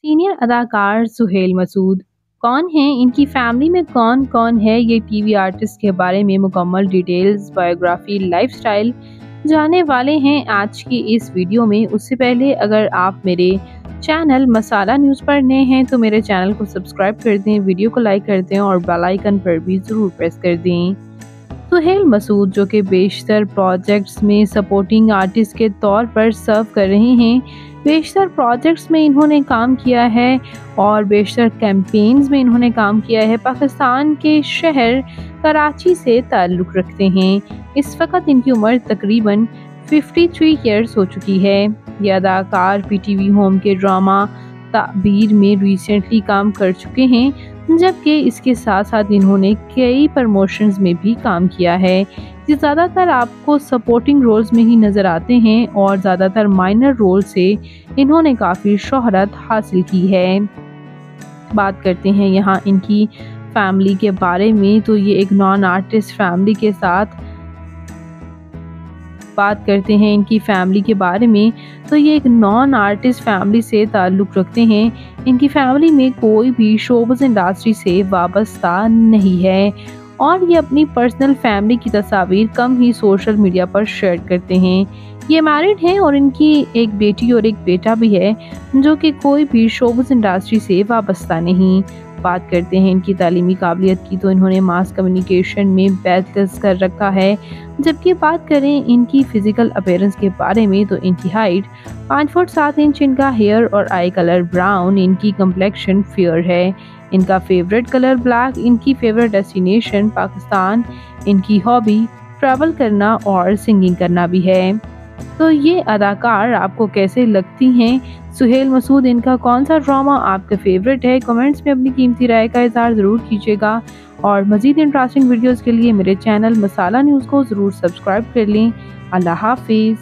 Senior अदाकार सुहेल मसूद कौन हैं, इनकी फैमिली में कौन कौन है, ये टीवी आर्टिस्ट के बारे में मुकम्मल डिटेल्स, बायोग्राफी, लाइफस्टाइल जानने वाले हैं आज की इस वीडियो में। उससे पहले अगर आप मेरे चैनल मसाला न्यूज़ पर नए हैं तो मेरे चैनल को सब्सक्राइब कर दें, वीडियो को लाइक कर दें और बेल आइकन पर भी ज़रूर प्रेस कर दें। सुहेल मसूद जो कि बेशतर प्रोजेक्ट्स में सपोर्टिंग आर्टिस्ट के तौर पर सर्व कर रहे हैं। बेशतर प्रोजेक्ट्स में इन्होंने काम किया है और बेशतर कैंपेन्स में इन्होंने काम किया है। पाकिस्तान के शहर कराची से ताल्लुक़ रखते हैं। इस वक्त इनकी उम्र तकरीबन 53 ईयर्स हो चुकी है। ये अदाकार पीटीवी होम के ड्रामा ताबीर में रिसेंटली काम कर चुके हैं, जबकि इसके साथ साथ इन्होंने कई प्रमोशंस में भी काम किया है। ये ज़्यादातर आपको सपोर्टिंग रोल्स में ही नज़र आते हैं और ज़्यादातर माइनर रोल से इन्होंने काफ़ी शोहरत हासिल की है। बात करते हैं यहाँ इनकी फैमिली के बारे में, तो ये एक नॉन आर्टिस्ट फैमिली के साथ बात करते हैं इनकी फैमिली के बारे में, तो ये एक नॉन आर्टिस्ट फैमिली से ताल्लुक़ रखते हैं। इनकी फैमिली में कोई भी शोबिज़ इंडस्ट्री से वाबस्ता नहीं है और ये अपनी पर्सनल फैमिली की तस्वीर कम ही सोशल मीडिया पर शेयर करते हैं। ये मैरिड हैं और इनकी एक बेटी और एक बेटा भी है जो कि कोई भी शोबिज़ इंडस्ट्री से वाबस्ता नहीं। बात करते हैं इनकी तालीमी काबिलियत की, तो इन्होंने मास कम्युनिकेशन में बैचलर्स कर रखा है। जबकि बात करें इनकी फ़िज़िकल अपीयरेंस के बारे में, तो इनकी हाइट 5 फुट 7 इंच, इनका हेयर और आई कलर ब्राउन, इनकी कम्प्लेक्शन फेयर है, इनका फेवरेट कलर ब्लैक, इनकी फेवरेट डेस्टिनेशन पाकिस्तान, इनकी हॉबी ट्रैवल करना और सिंगिंग करना भी है। तो ये अदाकार आपको कैसे लगती हैं? सुहेल मसूद, इनका कौन सा ड्रामा आपका फेवरेट है? कमेंट्स में अपनी कीमती राय का इज़हार ज़रूर कीजिएगा और मज़ीद इंटरेस्टिंग वीडियोज़ के लिए मेरे चैनल मसाला न्यूज़ को ज़रूर सब्सक्राइब कर लें। अल्लाह हाफिज़।